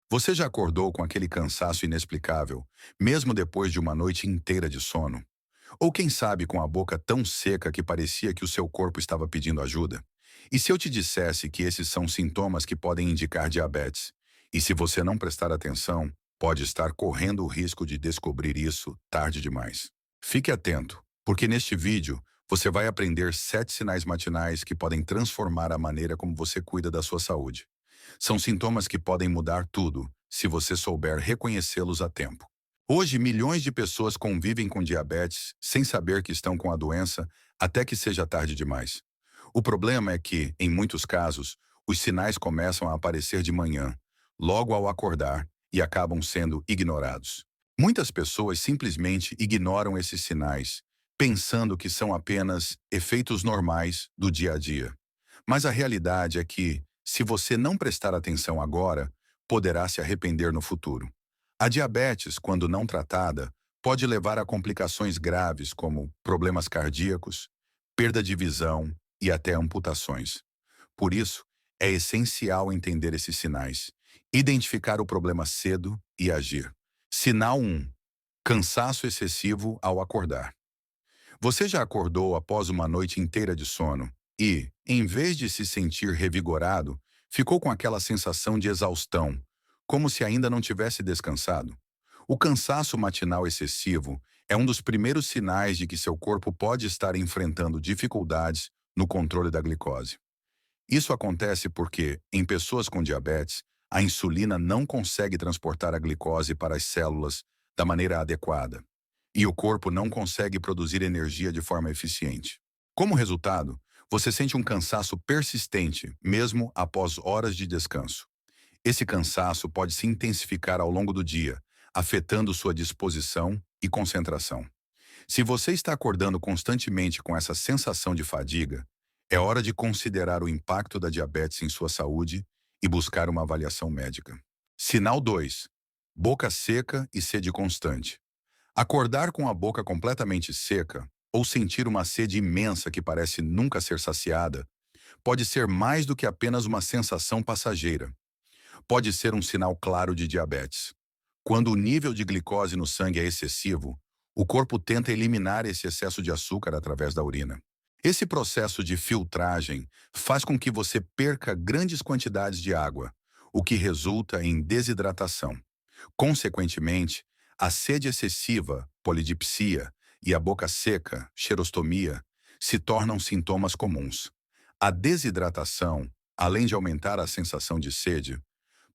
Você já acordou com aquele cansaço inexplicável, mesmo depois de uma noite inteira de sono? Ou quem sabe com a boca tão seca que parecia que o seu corpo estava pedindo ajuda? E se eu te dissesse que esses são sintomas que podem indicar diabetes? E se você não prestar atenção, pode estar correndo o risco de descobrir isso tarde demais. Fique atento, porque neste vídeo você vai aprender 7 sinais matinais que podem transformar a maneira como você cuida da sua saúde. São sintomas que podem mudar tudo, se você souber reconhecê-los a tempo. Hoje, milhões de pessoas convivem com diabetes sem saber que estão com a doença até que seja tarde demais. O problema é que, em muitos casos, os sinais começam a aparecer de manhã, logo ao acordar, e acabam sendo ignorados. Muitas pessoas simplesmente ignoram esses sinais, pensando que são apenas efeitos normais do dia a dia. Mas a realidade é que, se você não prestar atenção agora, poderá se arrepender no futuro. A diabetes, quando não tratada, pode levar a complicações graves como problemas cardíacos, perda de visão e até amputações. Por isso, é essencial entender esses sinais, identificar o problema cedo e agir. Sinal 1: cansaço excessivo ao acordar. Você já acordou após uma noite inteira de sono e, em vez de se sentir revigorado, ficou com aquela sensação de exaustão, como se ainda não tivesse descansado? O cansaço matinal excessivo é um dos primeiros sinais de que seu corpo pode estar enfrentando dificuldades no controle da glicose. Isso acontece porque, em pessoas com diabetes, a insulina não consegue transportar a glicose para as células da maneira adequada, e o corpo não consegue produzir energia de forma eficiente. Como resultado, você sente um cansaço persistente, mesmo após horas de descanso. Esse cansaço pode se intensificar ao longo do dia, afetando sua disposição e concentração. Se você está acordando constantemente com essa sensação de fadiga, é hora de considerar o impacto da diabetes em sua saúde e buscar uma avaliação médica. Sinal 2: boca seca e sede constante. Acordar com a boca completamente seca ou sentir uma sede imensa que parece nunca ser saciada pode ser mais do que apenas uma sensação passageira. Pode ser um sinal claro de diabetes. Quando o nível de glicose no sangue é excessivo, o corpo tenta eliminar esse excesso de açúcar através da urina. Esse processo de filtragem faz com que você perca grandes quantidades de água, o que resulta em desidratação. Consequentemente, a sede excessiva, polidipsia, e a boca seca, xerostomia, se tornam sintomas comuns. A desidratação, além de aumentar a sensação de sede,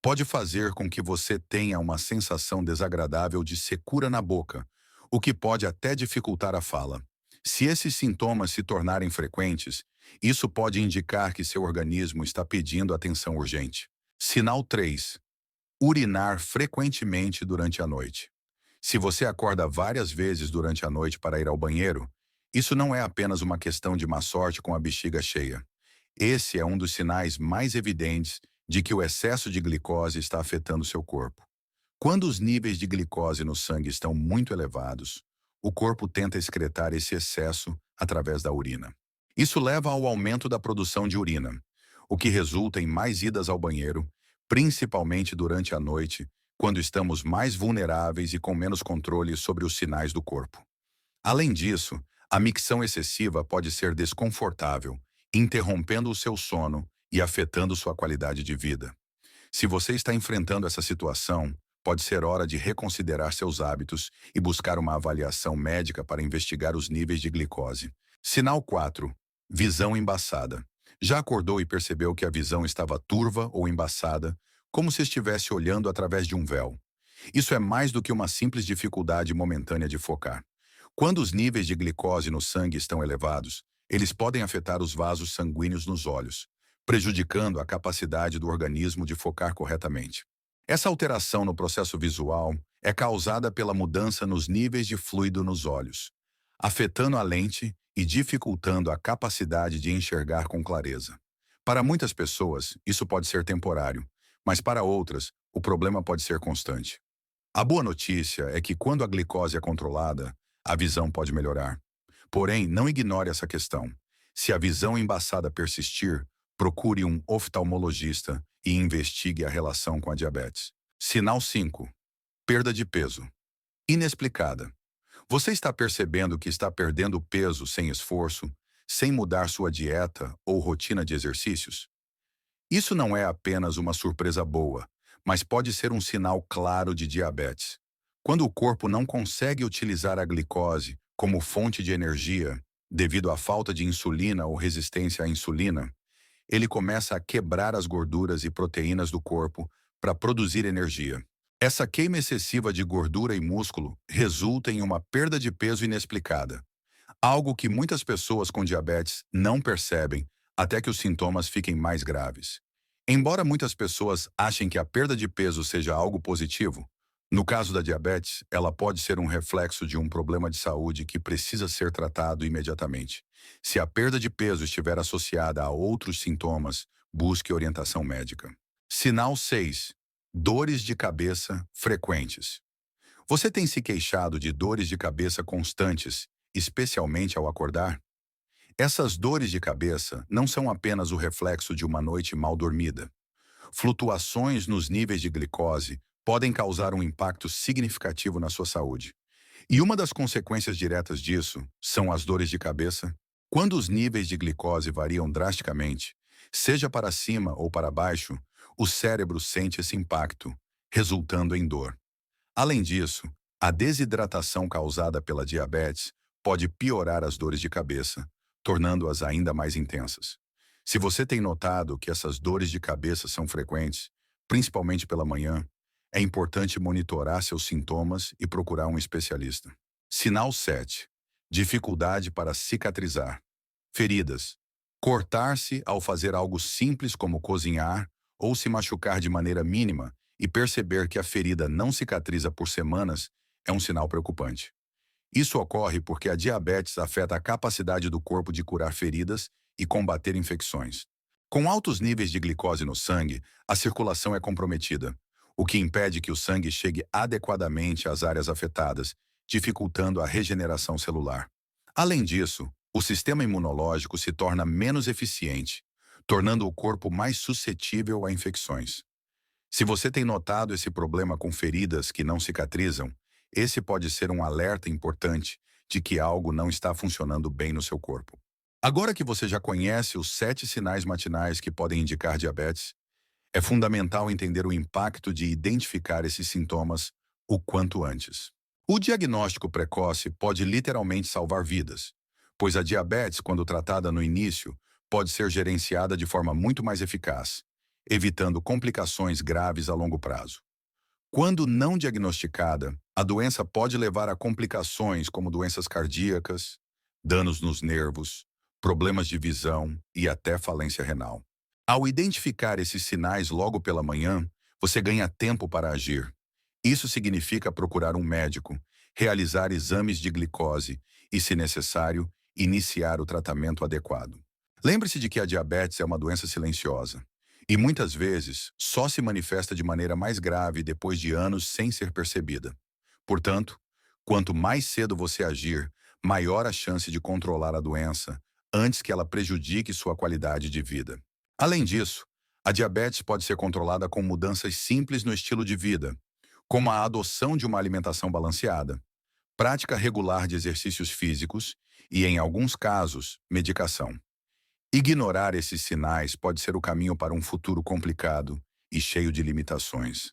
pode fazer com que você tenha uma sensação desagradável de secura na boca, o que pode até dificultar a fala. Se esses sintomas se tornarem frequentes, isso pode indicar que seu organismo está pedindo atenção urgente. Sinal 3: urinar frequentemente durante a noite. Se você acorda várias vezes durante a noite para ir ao banheiro, isso não é apenas uma questão de má sorte com a bexiga cheia. Esse é um dos sinais mais evidentes de que o excesso de glicose está afetando seu corpo. Quando os níveis de glicose no sangue estão muito elevados, o corpo tenta excretar esse excesso através da urina. Isso leva ao aumento da produção de urina, o que resulta em mais idas ao banheiro, principalmente durante a noite, quando estamos mais vulneráveis e com menos controle sobre os sinais do corpo. Além disso, a micção excessiva pode ser desconfortável, interrompendo o seu sono e afetando sua qualidade de vida. Se você está enfrentando essa situação, pode ser hora de reconsiderar seus hábitos e buscar uma avaliação médica para investigar os níveis de glicose. Sinal 4: visão embaçada. Já acordou e percebeu que a visão estava turva ou embaçada, como se estivesse olhando através de um véu? Isso é mais do que uma simples dificuldade momentânea de focar. Quando os níveis de glicose no sangue estão elevados, eles podem afetar os vasos sanguíneos nos olhos, prejudicando a capacidade do organismo de focar corretamente. Essa alteração no processo visual é causada pela mudança nos níveis de fluido nos olhos, afetando a lente e dificultando a capacidade de enxergar com clareza. Para muitas pessoas, isso pode ser temporário, mas para outras, o problema pode ser constante. A boa notícia é que quando a glicose é controlada, a visão pode melhorar. Porém, não ignore essa questão. Se a visão embaçada persistir, procure um oftalmologista e investigue a relação com a diabetes. Sinal 5. Perda de peso. Inexplicada. Você está percebendo que está perdendo peso sem esforço, sem mudar sua dieta ou rotina de exercícios? Isso não é apenas uma surpresa boa, mas pode ser um sinal claro de diabetes. Quando o corpo não consegue utilizar a glicose como fonte de energia, devido à falta de insulina ou resistência à insulina, ele começa a quebrar as gorduras e proteínas do corpo para produzir energia. Essa queima excessiva de gordura e músculo resulta em uma perda de peso inexplicada, algo que muitas pessoas com diabetes não percebem até que os sintomas fiquem mais graves. Embora muitas pessoas achem que a perda de peso seja algo positivo, no caso da diabetes, ela pode ser um reflexo de um problema de saúde que precisa ser tratado imediatamente. Se a perda de peso estiver associada a outros sintomas, busque orientação médica. Sinal 6. Dores de cabeça frequentes. Você tem se queixado de dores de cabeça constantes, especialmente ao acordar? Essas dores de cabeça não são apenas o reflexo de uma noite mal dormida. Flutuações nos níveis de glicose podem causar um impacto significativo na sua saúde. E uma das consequências diretas disso são as dores de cabeça. Quando os níveis de glicose variam drasticamente, seja para cima ou para baixo, o cérebro sente esse impacto, resultando em dor. Além disso, a desidratação causada pela diabetes pode piorar as dores de cabeça, tornando-as ainda mais intensas. Se você tem notado que essas dores de cabeça são frequentes, principalmente pela manhã, é importante monitorar seus sintomas e procurar um especialista. Sinal 7. Dificuldade para cicatrizar. Feridas. Cortar-se ao fazer algo simples como cozinhar ou se machucar de maneira mínima e perceber que a ferida não cicatriza por semanas é um sinal preocupante. Isso ocorre porque a diabetes afeta a capacidade do corpo de curar feridas e combater infecções. Com altos níveis de glicose no sangue, a circulação é comprometida, o que impede que o sangue chegue adequadamente às áreas afetadas, dificultando a regeneração celular. Além disso, o sistema imunológico se torna menos eficiente, tornando o corpo mais suscetível a infecções. Se você tem notado esse problema com feridas que não cicatrizam, esse pode ser um alerta importante de que algo não está funcionando bem no seu corpo. Agora que você já conhece os 7 sinais matinais que podem indicar diabetes, é fundamental entender o impacto de identificar esses sintomas o quanto antes. O diagnóstico precoce pode literalmente salvar vidas, pois a diabetes, quando tratada no início, pode ser gerenciada de forma muito mais eficaz, evitando complicações graves a longo prazo. Quando não diagnosticada, a doença pode levar a complicações como doenças cardíacas, danos nos nervos, problemas de visão e até falência renal. Ao identificar esses sinais logo pela manhã, você ganha tempo para agir. Isso significa procurar um médico, realizar exames de glicose e, se necessário, iniciar o tratamento adequado. Lembre-se de que a diabetes é uma doença silenciosa e muitas vezes só se manifesta de maneira mais grave depois de anos sem ser percebida. Portanto, quanto mais cedo você agir, maior a chance de controlar a doença antes que ela prejudique sua qualidade de vida. Além disso, a diabetes pode ser controlada com mudanças simples no estilo de vida, como a adoção de uma alimentação balanceada, prática regular de exercícios físicos e, em alguns casos, medicação. Ignorar esses sinais pode ser o caminho para um futuro complicado e cheio de limitações.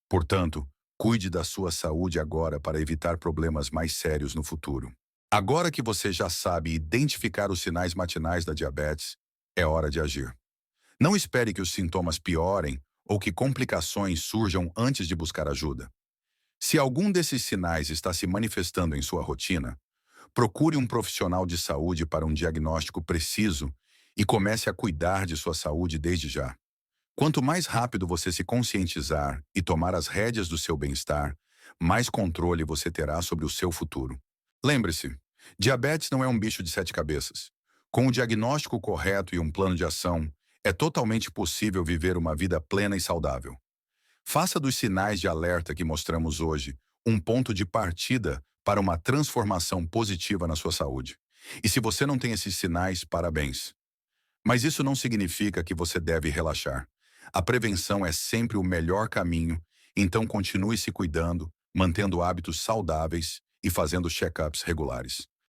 Portanto, cuide da sua saúde agora para evitar problemas mais sérios no futuro. Agora que você já sabe identificar os sinais matinais da diabetes, é hora de agir. Não espere que os sintomas piorem ou que complicações surjam antes de buscar ajuda. Se algum desses sinais está se manifestando em sua rotina, procure um profissional de saúde para um diagnóstico preciso e comece a cuidar de sua saúde desde já. Quanto mais rápido você se conscientizar e tomar as rédeas do seu bem-estar, mais controle você terá sobre o seu futuro. Lembre-se, diabetes não é um bicho de 7 cabeças. Com o diagnóstico correto e um plano de ação, é totalmente possível viver uma vida plena e saudável. Faça dos sinais de alerta que mostramos hoje um ponto de partida para uma transformação positiva na sua saúde. E se você não tem esses sinais, parabéns. Mas isso não significa que você deve relaxar. A prevenção é sempre o melhor caminho Então continue se cuidando, mantendo hábitos saudáveis e fazendo check-ups regulares.